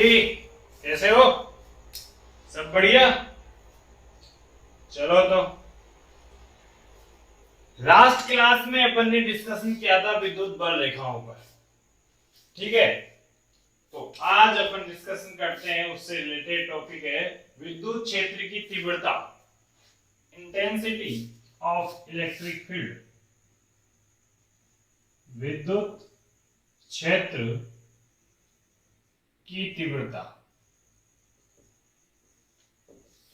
जी कैसे हो? सब बढ़िया। चलो तो लास्ट क्लास में अपन ने डिस्कशन किया था विद्युत बल रेखाओं पर। ठीक है, तो आज अपन डिस्कशन करते हैं उससे रिलेटेड टॉपिक है विद्युत क्षेत्र की तीव्रता, इंटेंसिटी ऑफ इलेक्ट्रिक फील्ड। विद्युत क्षेत्र की तीव्रता,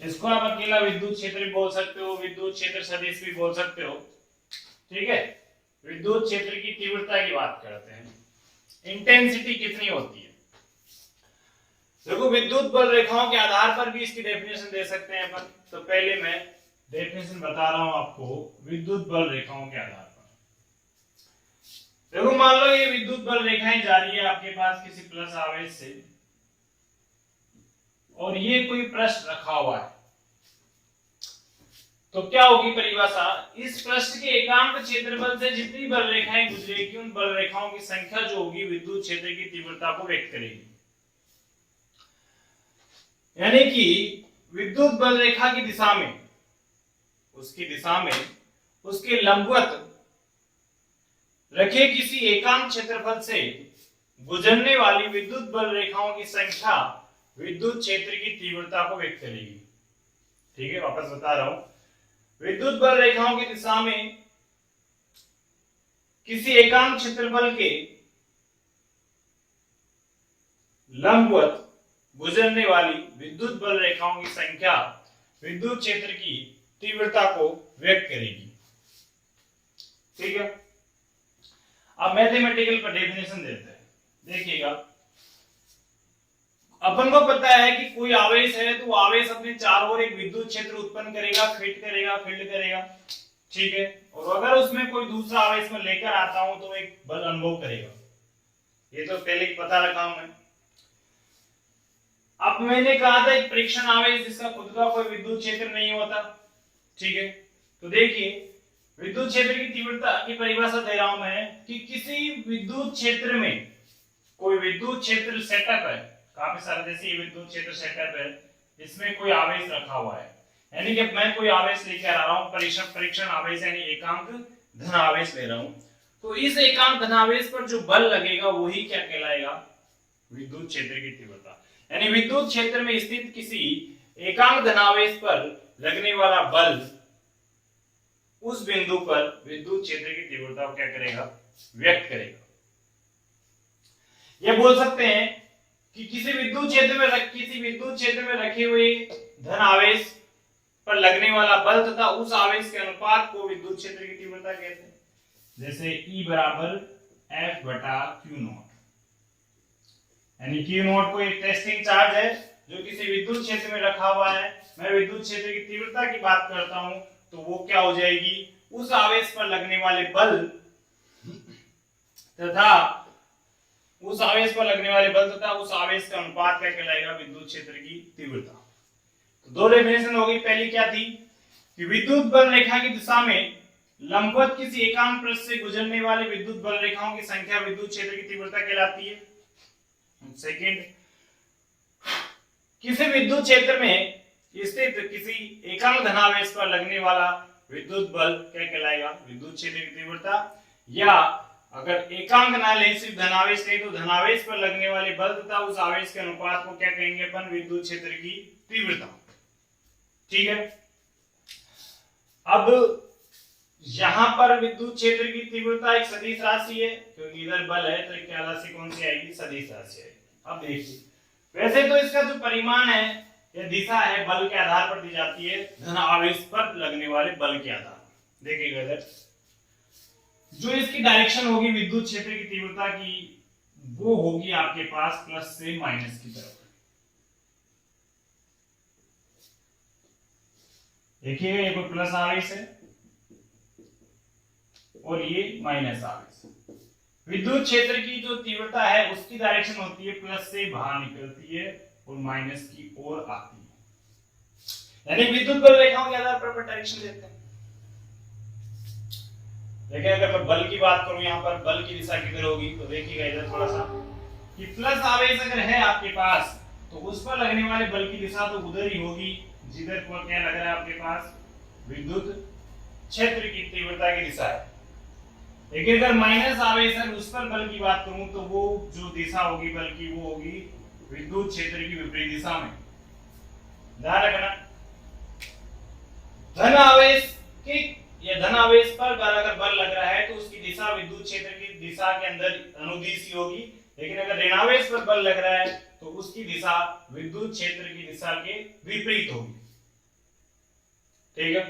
इसको आप अकेला विद्युत क्षेत्र भी बोल सकते हो, विद्युत क्षेत्र सदिश भी बोल सकते हो। ठीक है, विद्युत क्षेत्र की तीव्रता की बात करते हैं। इंटेंसिटी कितनी होती है? देखो, विद्युत बल रेखाओं के आधार पर भी इसकी डेफिनेशन दे सकते हैं अपन। तो पहले मैं डेफिनेशन बता रहा हूं आपको विद्युत बल रेखाओं के आधार पर। देखो, मान लो ये विद्युत बल रेखाएं जा रही है आपके पास किसी प्लस आवेश से, और ये कोई पृष्ठ रखा हुआ है, तो क्या होगी परिभाषा? इस पृष्ठ के एकांक क्षेत्रफल से जितनी बल रेखाएं गुजरेगी उन बल रेखाओं की संख्या जो होगी विद्युत क्षेत्र की तीव्रता को व्यक्त करेगी। यानी कि विद्युत बल रेखा की दिशा में, उसकी दिशा में उसके लंबवत रखे किसी एकांक क्षेत्रफल से गुजरने वाली विद्युत बल रेखाओं की संख्या विद्युत क्षेत्र की तीव्रता को व्यक्त करेगी। ठीक है, वापस बता रहा हूं, विद्युत बल रेखाओं की दिशा में किसी एकांक क्षेत्रफल के लंबवत गुजरने वाली विद्युत बल रेखाओं की संख्या विद्युत क्षेत्र की तीव्रता को व्यक्त करेगी। ठीक है, अब मैथमेटिकल पर डेफिनेशन देते हैं। देखिएगा, अपन को पता है कि कोई आवेश है तो आवेश अपने चारों ओर एक विद्युत क्षेत्र उत्पन्न करेगा, फिट करेगा, फील्ड करेगा। ठीक है, और अगर उसमें कोई दूसरा आवेश में लेकर आता हूं तो एक बल अनुभव करेगा। ये तो पहले पता रखा हूं मैं। अब मैंने कहा था एक परीक्षण आवेश जिसका खुद का कोई विद्युत क्षेत्र नहीं होता। ठीक है, तो देखिए, विद्युत क्षेत्र की तीव्रता की परिभाषा दे रहा हूं मैं कि किसी विद्युत क्षेत्र में कोई विद्युत क्षेत्र सेटअप है, काफी सारे जैसे ये विद्युत क्षेत्र सेटअप है, इसमें कोई आवेश रखा हुआ है, यानी कि मैं कोई आवेश लेकर आ रहा हूं, परीक्षण आवेश यानी एकांक धन आवेश ले रहा हूं, तो इस एकांक धन आवेश पर जो बल लगेगा वही क्या कहलाएगा? विद्युत क्षेत्र की तीव्रता। यानी विद्युत क्षेत्र में स्थित किसी एकांक धनावेश पर लगने वाला बल उस बिंदु पर विद्युत क्षेत्र की तीव्रता को क्या करेगा? व्यक्त करेगा। यह बोल सकते हैं कि किसी विद्युत क्षेत्र में रखे हुए धन आवेश पर लगने वाला बल तथा उस आवेश के अनुपात को विद्युत क्षेत्र की तीव्रता कहते हैं। जैसे E बराबर F बटा Q नॉट, यानी Q नॉट को एक टेस्टिंग चार्ज है जो किसी विद्युत क्षेत्र में रखा हुआ है। मैं विद्युत क्षेत्र की तीव्रता की बात करता हूं तो वो क्या हो जाएगी? उस आवेश पर लगने वाले बल तथा उस आवेश का अनुपात क्या कहलाएगा? विद्युत क्षेत्र की तीव्रता। तो दो डेफिनेशन होगी। पहली क्या थी कि विद्युत बल रेखा की दिशा में लंबवत किसी एकांक पृष्ठ से गुजरने वाले विद्युत बल रेखाओं की संख्या विद्युत क्षेत्र की तीव्रता कहलाती है। सेकंड, किसी विद्युत क्षेत्र में स्थित किसी एकांक धनावेश पर लगने वाला विद्युत बल क्या कहलाएगा? विद्युत क्षेत्र की तीव्रता। या अगर एकांक ना ले, सिर्फ धनावेश ले, तो धनावेश पर लगने वाले बल तथा उस आवेश के अनुपात को क्या कहेंगे अपन? विद्युत क्षेत्र की तीव्रता। ठीक है, अब यहां पर विद्युत क्षेत्र की तीव्रता एक सदिश राशि है, क्योंकि इधर बल है तो क्या राशि कौन सी आएगी? सदिश राशि आएगी। अब देखिए, वैसे तो इसका जो परिमाण है या दिशा है बल के आधार पर दी जाती है, धन आवेश पर लगने वाले बल के आधार पर। देखिएगा इधर जो इसकी डायरेक्शन होगी विद्युत क्षेत्र की तीव्रता की, वो होगी आपके पास प्लस से माइनस की तरफ। देखिएगा, ये कोई प्लस आवेश है और ये माइनस आवेश। विद्युत क्षेत्र की जो तीव्रता है उसकी डायरेक्शन होती है प्लस से बाहर निकलती है और माइनस की ओर आती है। यानी विद्युत बल रेखाओं के आधार पर डायरेक्शन देते हैं। लेकिन अगर मैं बल की बात करूं, यहां पर बल की दिशा किधर होगी? तो देखिएगा इधर थोड़ा सा कि प्लस आवेश अगर है आपके पास तो उस पर लगने वाले बल की दिशा तो उधर ही होगी जिधर को क्या लग रहा है आपके पास विद्युत क्षेत्र की तीव्रता की दिशा है। लेकिन अगर माइनस आवेश है उस पर बल की बात करूं तो वो जो दिशा होगी बल की वो होगी विद्युत क्षेत्र की विपरीत दिशा में। ध्यान रखना, धन आवेश की या धन आवेश पर अगर बल लग रहा है तो उसकी दिशा विद्युत क्षेत्र की दिशा के अंदर अनुदिश ही होगी। लेकिन अगर ऋणावेश पर बल लग रहा है तो उसकी दिशा विद्युत क्षेत्र की दिशा के विपरीत होगी। ठीक है,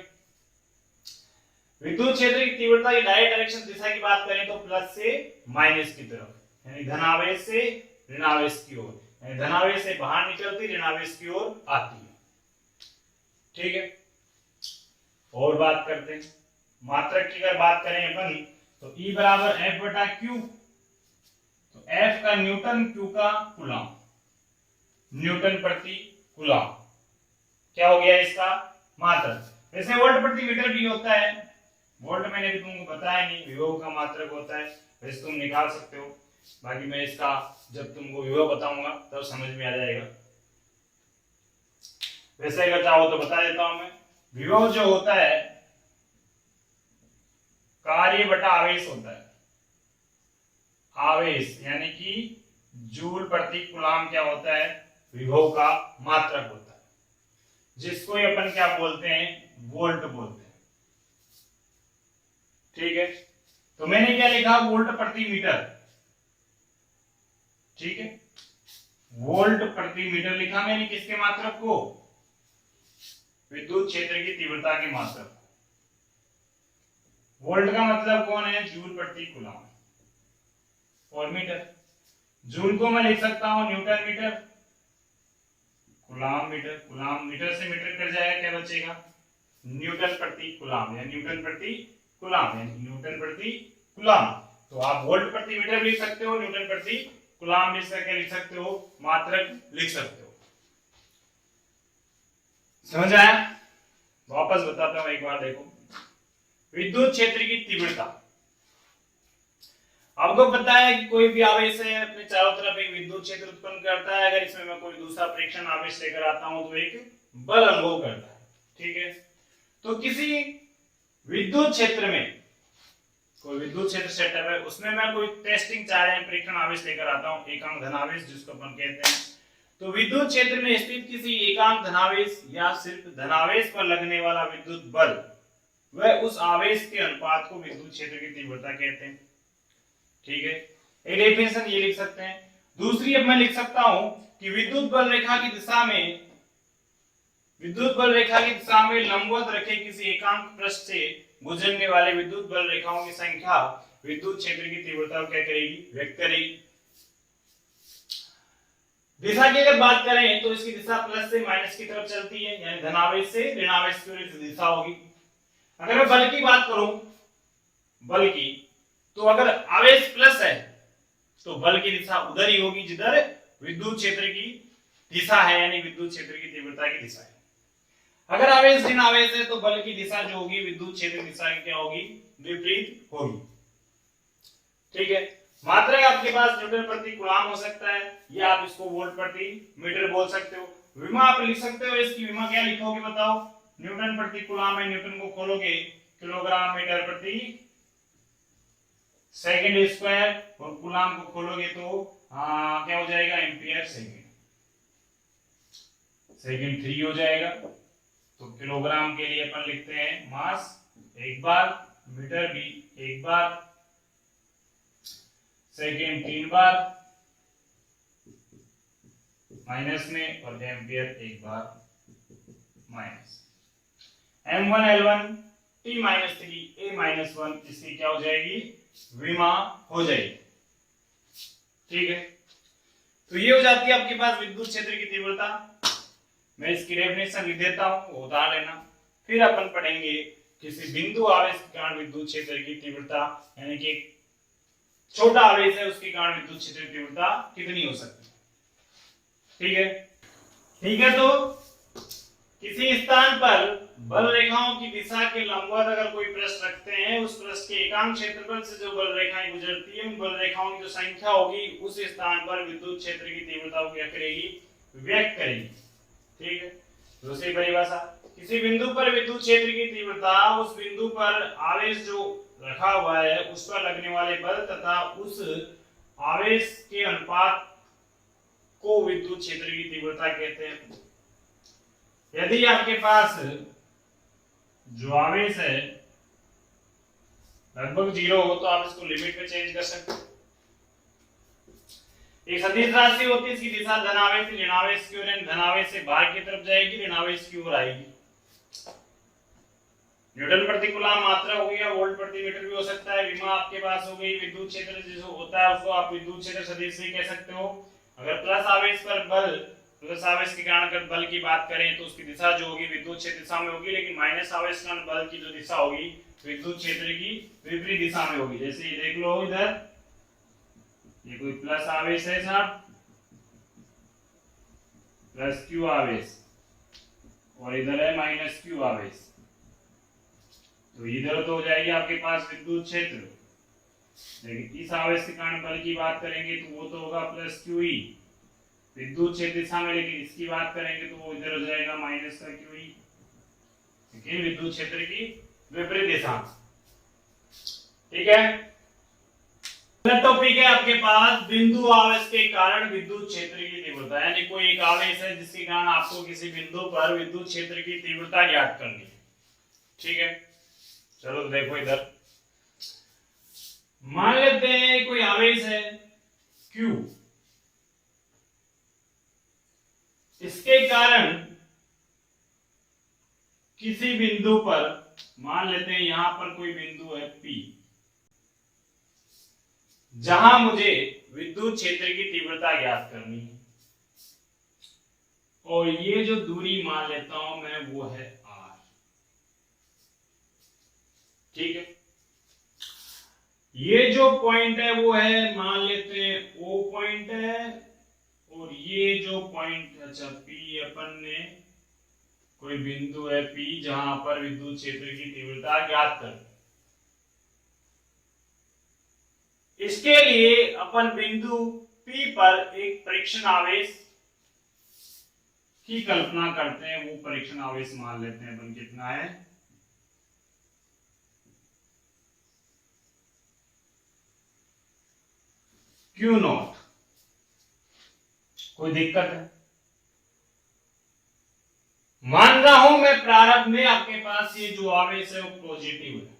विद्युत क्षेत्र की तीव्रता की डायरेक्ट डायरेक्शन दिशा की बात करें तो प्लस से माइनस की तरफ, यानी धनावेश से ऋणावेश की ओर, यानी धनावेश से बाहर निकलती ऋणावेश की ओर आती है। ठीक है, और बात करते हैं मात्रक की। अगर बात करें अपन तो E बराबर F बटा Q, तो F का न्यूटन, Q का कूलम, न्यूटन प्रति कूलम क्या हो गया इसका मात्रक। वैसे वोल्ट प्रति मीटर भी होता है, वोल्ट मैंने भी तुमको बताया नहीं, विभव का मात्रक होता है, वैसे तुम निकाल सकते हो। बाकी मैं इसका जब तुमको विभव बताऊंगा तब समझ में आ जाएगा। वैसे अगर चाहो तो बता देता हूं मैं। विभव जो होता है कार्य बटा आवेश होता है, आवेश यानी कि जूल प्रति कूलम क्या होता है विभव का मात्रक होता है, जिसको अपन क्या बोलते हैं वोल्ट बोलते हैं। ठीक है, तो मैंने क्या लिखा वोल्ट प्रति मीटर। ठीक है, वोल्ट प्रति मीटर लिखा मैंने किसके मात्रक को, विद्युत क्षेत्र की तीव्रता के मात्रक। वोल्ट का मतलब कौन है जूल प्रति कूलम, और मीटर, जूल को मैं लिख सकता हूं newton metre, coulomb metre, coulomb metre से मीटर कट जाएगा क्या बचेगा न्यूटन प्रति कूलम, या न्यूटन प्रति कूलम, यानी न्यूटन प्रति कूलम। तो आप वोल्ट प्रति मीटर लिख सकते हो, न्यूटन प्रति कूलम लिख सकते हो, मात्रक लिख सकते हो। समझ आया? वापस बताता हूं एक बार, देखो विद्युत क्षेत्र की तीव्रता, आपको पता है कि कोई भी आवेश है अपने चारों तरफ एक विद्युत क्षेत्र उत्पन्न करता है। अगर इसमें मैं कोई दूसरा प्रेक्षण आवेश लेकर आता हूं तो एक बल अनुभव करता है। ठीक है, तो किसी विद्युत क्षेत्र में कोई विद्युत क्षेत्र सेटअप है, उसमें मैं कोई टेस्टिंग चार्ज या प्रेक्षण आवेश लेकर आता हूं, एकांक धनावेश जिसको अपन कहते हैं। तो विद्युत क्षेत्र में स्थित किसी एकांक धनावेश या सिर्फ धनावेश पर लगने वाला विद्युत बल, वह उस आवेश के अनुपात को विद्युत क्षेत्र की तीव्रता कहते हैं। ठीक है, एक डेफिनेशन ये लिख सकते हैं। दूसरी अब मैं लिख सकता हूं कि विद्युत बल रेखा की दिशा में लंबवत रखे किसी एकांक पृष्ठ से गुजरने वाले विद्युत बल रेखाओं की संख्या विद्युत क्षेत्र की तीव्रता को क्या करेगी व्यक्त करेगी। दिशा की अगर बात करें तो इसकी दिशा प्लस से माइनस की तरफ चलती है, यानी धनावेश से ऋणावेश की ओर दिशा होगी। अगर मैं बल की बात करूं, बल की, तो अगर आवेश प्लस है तो बल की दिशा उधर ही होगी जिधर विद्युत क्षेत्र की दिशा है, यानी विद्युत क्षेत्र की तीव्रता की दिशा है। अगर आवेश ऋण आवेश है तो बल की दिशा जो होगी विद्युत क्षेत्र की दिशा की क्या होगी विपरीत होगी। ठीक है, मात्रक आपके पास न्यूटन प्रति कूलम हो सकता है, या आप इसको वोल्ट प्रति मीटर बोल सकते हो। विमा आप लिख सकते हो, इसकी विमा क्या लिखोगे बताओ, न्यूटन प्रति कूलम है, न्यूटन को खोलोगे किलोग्राम मीटर प्रति सेकंड स्क्वायर, और कूलम को खोलोगे तो क्या हो जाएगा एम्पियर सेकंड, सेकंड 3 हो जाएगा। तो किलोग्राम के लिए अपन लिखते हैं मास एक बार, मीटर भी एक बार, सेकंड 3 बार माइनस में, और एम्पियर एक बार minus. m1 l1 t-3 a-1 इसकी क्या हो जाएगी विमा हो जाएगी। ठीक है, तो ये हो जाती है आपके पास विद्युत क्षेत्र की तीव्रता। मैं इसकी डेफिनेशन लिख देता हूं, वो उतार लेना। फिर अपन पढ़ेंगे किसी बिंदु आवेश के कारण विद्युत क्षेत्र की तीव्रता, यानी कि छोटा आवेश है उसके कारण विद्युत क्षेत्र की तीव्रता कितनी हो सकती है। ठीक है, तो किसी स्थान पर बल रेखाओं की दिशा के लंबवत अगर कोई पृष्ठ रखते हैं, उस पृष्ठ के एकांक क्षेत्रफल से जो बल रेखाएं गुजरती है, उन बल रेखाओं की जो संख्या होगी उस स्थान पर विद्युत क्षेत्र की तीव्रता को क्या करेगी, व्यक्त करेगी। ठीक है। दूसरी परिभाषा, किसी बिंदु पर विद्युत क्षेत्र की तीव्रता उस बिंदु पर आवेश जो रखा हुआ है उस पर लगने वाले बल तथा उस आवेश के अनुपात को विद्युत क्षेत्र की तीव्रता कहते हैं। यदि आपके पास जो आवेश है लगभग 0 हो तो आप इसको लिमिट में चेंज कर सकते हो। एक सदिश राशि होती है, इसकी दिशा धनावेश से ऋणावेश की ओर, धनावेश से बाहर की तरफ जाएगी, ऋणावेश की ओर आएगी। न्यूटन प्रति कूलम मात्रा हो गया, वोल्ट प्रति मीटर भी हो सकता है। विमा आपके पास हो गई, विद्युत क्षेत्र जो होता है उसको आप विद्युत क्षेत्र सदिश भी कह सकते हो। अगर प्लस आवेश पर बल, प्लस आवेश के कारण अगर बल की बात करें तो उसकी दिशा जो होगी विद्युत क्षेत्र दिशा में होगी, लेकिन माइनस आवेश के कारण बल की जो दिशा होगी विद्युत क्षेत्र की विपरीत दिशा में होगी। जैसे ये देख लो, इधर ये कोई प्लस आवेश है साहब, प्लस क्यू आवेश, और इधर है माइनस क्यू आवेश, तो इधर तो हो जाएगी आपके पास विद्युत क्षेत्र, लेकिन इस आवेश के कारण बल की बात करेंगे तो वो तो होगा प्लस क्यू ई विद्युत क्षेत्र दिशा में, लेकिन इसकी बात करेंगे तो वो इधर हो जाएगा माइनस का क्यू ई, ठीक, विद्युत क्षेत्र की विपरीत दिशा। ठीक है। टॉपिक है आपके पास बिंदु आवेश के कारण विद्युत क्षेत्र की तीव्रता, यानी कोई एक आवेश है जिसके कारण आपको किसी बिंदु पर विद्युत क्षेत्र की तीव्रता ज्ञात करनी है। ठीक है, चलो तो देखो इधर मान लेते हैं कोई आवेश है Q, इसके कारण किसी बिंदु पर, मान लेते हैं यहां पर कोई बिंदु है P, जहां मुझे विद्युत क्षेत्र की तीव्रता ज्ञात करनी है, और ये जो दूरी मान लेता हूं मैं वो है R। ठीक है, ये जो पॉइंट है वो है, मान लेते हैं O पॉइंट है, और ये जो पॉइंट, अच्छा P अपन ने कोई बिंदु है P जहां पर विद्युत क्षेत्र की तीव्रता ज्ञात कर। इसके लिए अपन बिंदु P पर एक परीक्षण आवेश की कल्पना करते हैं। वो परीक्षण आवेश मान लेते हैं अपन, कितना है, Q0। कोई दिक्कत है? मान रहा हूं मैं प्रारंभ में आपके पास ये जो आवेश है वो पॉजिटिव है,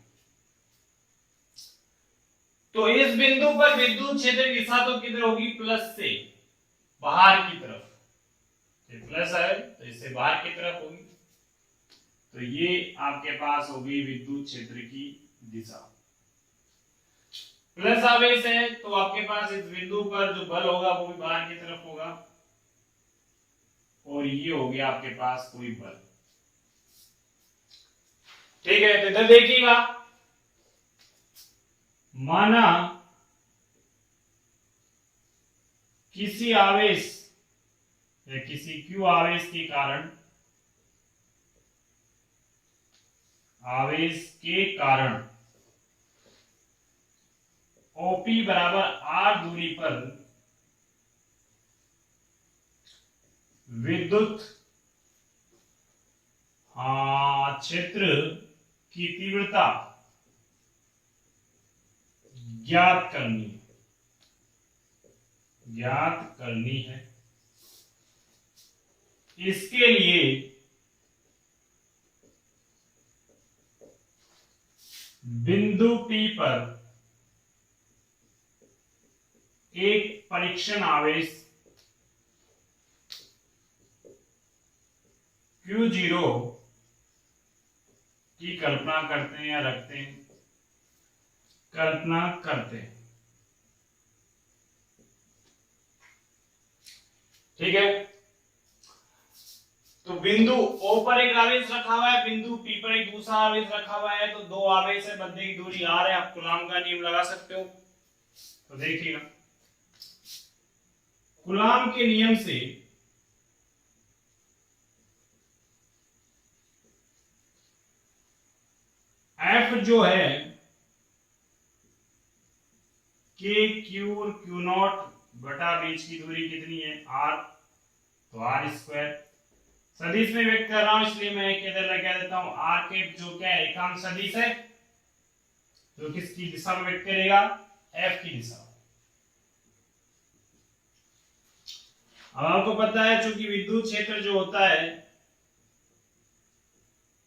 तो इस बिंदु पर विद्युत क्षेत्र की दिशा तो किधर होगी, प्लस से बाहर की तरफ। ये प्लस है तो इससे बाहर की तरफ होगी, तो ये आपके पास होगी विद्युत क्षेत्र की दिशा। प्लस आवेश है तो आपके पास इस बिंदु पर जो बल होगा वो भी बाहर की तरफ होगा, और ये हो गया आपके पास कोई बल। ठीक है, तो इधर देखिएगा, माना किसी आवेश या किसी Q आवेश के कारण, आवेश के कारण OP बराबर R दूरी पर विद्युत क्षेत्र की तीव्रता ज्ञात करनी है। इसके लिए बिंदु P पर एक परीक्षण आवेश Q0 की कल्पना करते हैं या रखते हैं, कल्पना करते हैं। ठीक है, तो बिंदु O पर एक आवेश रखा हुआ है, बिंदु P पर एक दूसरा आवेश रखा हुआ है, तो दो आवेश है, मध्य की दूरी R है। आप कूलॉम का नियम लगा सकते हो। तो देखिएगा, कूलॉम के नियम से जो है के क्यू और क्यू नॉट बटा बीच की दूरी कितनी है आर, तो आर स्क्वायर सदिश में व्यक्त कर रहा हूं इसलिए मैं इधर लगा देता हूं आर के जो क्या है एकांक सदिश है जो किसकी दिशा में व्यक्त करेगा एफ की दिशा। अब आपको पता है चूंकि विद्युत क्षेत्र जो होता है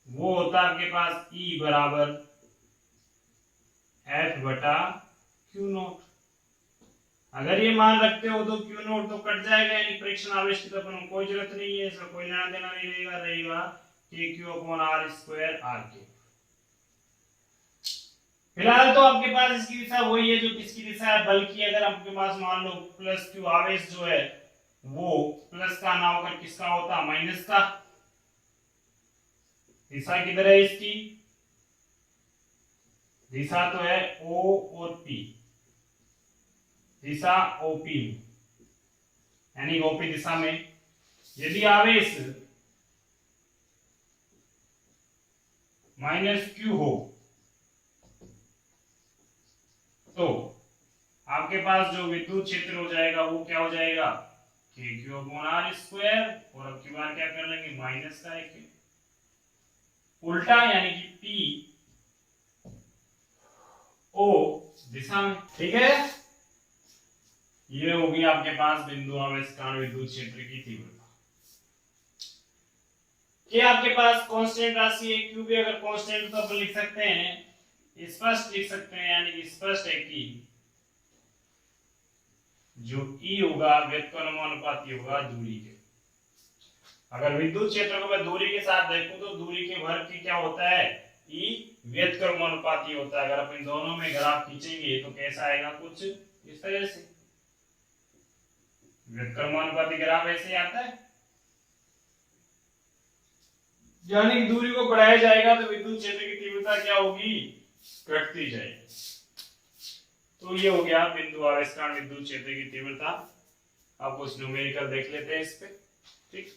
वो होता है आपके पास E बराबर एफ बटा क्यू नॉट। अगर ये मान रखते हो तो क्यू नॉट तो कट जाएगा, यानी परीक्षण आवेश की तो अपन कोई जरूरत नहीं है, इसका कोई लेना देना नहीं रहेगा, रहेगा K q upon r square r के। फिलहाल तो आपके पास इसकी दिशा वही है जो किसकी दिशा है, बल्कि अगर आपके पास मान लो प्लस क्यू आवेश जो है वो प्लस का ना होकर किसका होता माइनस का। दिशा किधर है इसकी, दिशा तो है O और P, दिशा OP यानी OP दिशा में यदि आवेश माइनस Q हो तो आपके पास जो विद्युत क्षेत्र हो जाएगा वो क्या हो जाएगा के क्यू अपॉन आर स्क्वायर, और अब की बार क्या कर लेंगे माइनस का एक उल्टा यानी कि पी ओ दिशा में। ठीक है, ये होगी आपके पास बिंदु आवेश कारण विद्युत क्षेत्र की तीव्रता। ये आपके पास कांस्टेंट राशि है, क्यू भी अगर कांस्टेंट तो अपन लिख सकते हैं स्पष्ट लिख सकते हैं, यानी कि स्पष्ट है कि जो E होगा व्युत्क्रमानुपाती होगा दूरी के। अगर विद्युत क्षेत्र को मैं दूरी के साथ देखूं तो दूरी के वर्ग की क्या होता है E व्युत्क्रमानुपाती होता है। अगर अपन दोनों में ग्राफ खींचेंगे तो कैसा आएगा कुछ इस तरह से, व्युत्क्रमानुपाती ग्राफ ऐसे आता है, यानी कि दूरी को बढ़ाया जाएगा तो विद्युत क्षेत्र की तीव्रता क्या होगी घटती जाएगी। तो ये हो गया बिंदु आवेश कारण विद्युत क्षेत्र की तीव्रता। अब कुछ न्यूमेरिकल देख लेते हैं इस पे। ठीक।